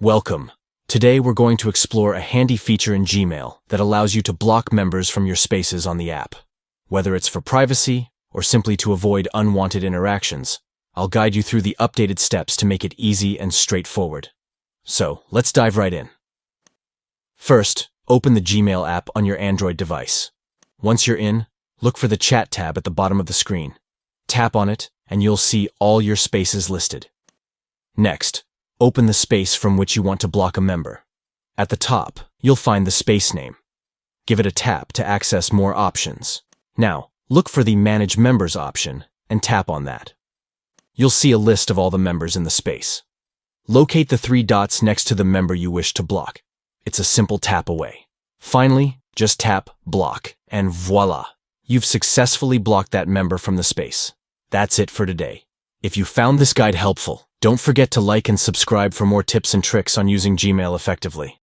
Welcome. Today we're going to explore a handy feature in Gmail that allows you to block members from your spaces on the app. Whether it's for privacy or simply to avoid unwanted interactions, I'll guide you through the updated steps to make it easy and straightforward. So, let's dive right in. First, open the Gmail app on your Android device. Once you're in, look for the Chat tab at the bottom of the screen. Tap on it, and you'll see all your spaces listed. Next, open the space from which you want to block a member. At the top, you'll find the space name. Give it a tap to access more options. Now, look for the Manage Members option and tap on that. You'll see a list of all the members in the space. Locate the 3 dots next to the member you wish to block. It's a simple tap away. Finally, just tap Block, and voila! You've successfully blocked that member from the space. That's it for today. If you found this guide helpful, don't forget to like and subscribe for more tips and tricks on using Gmail effectively.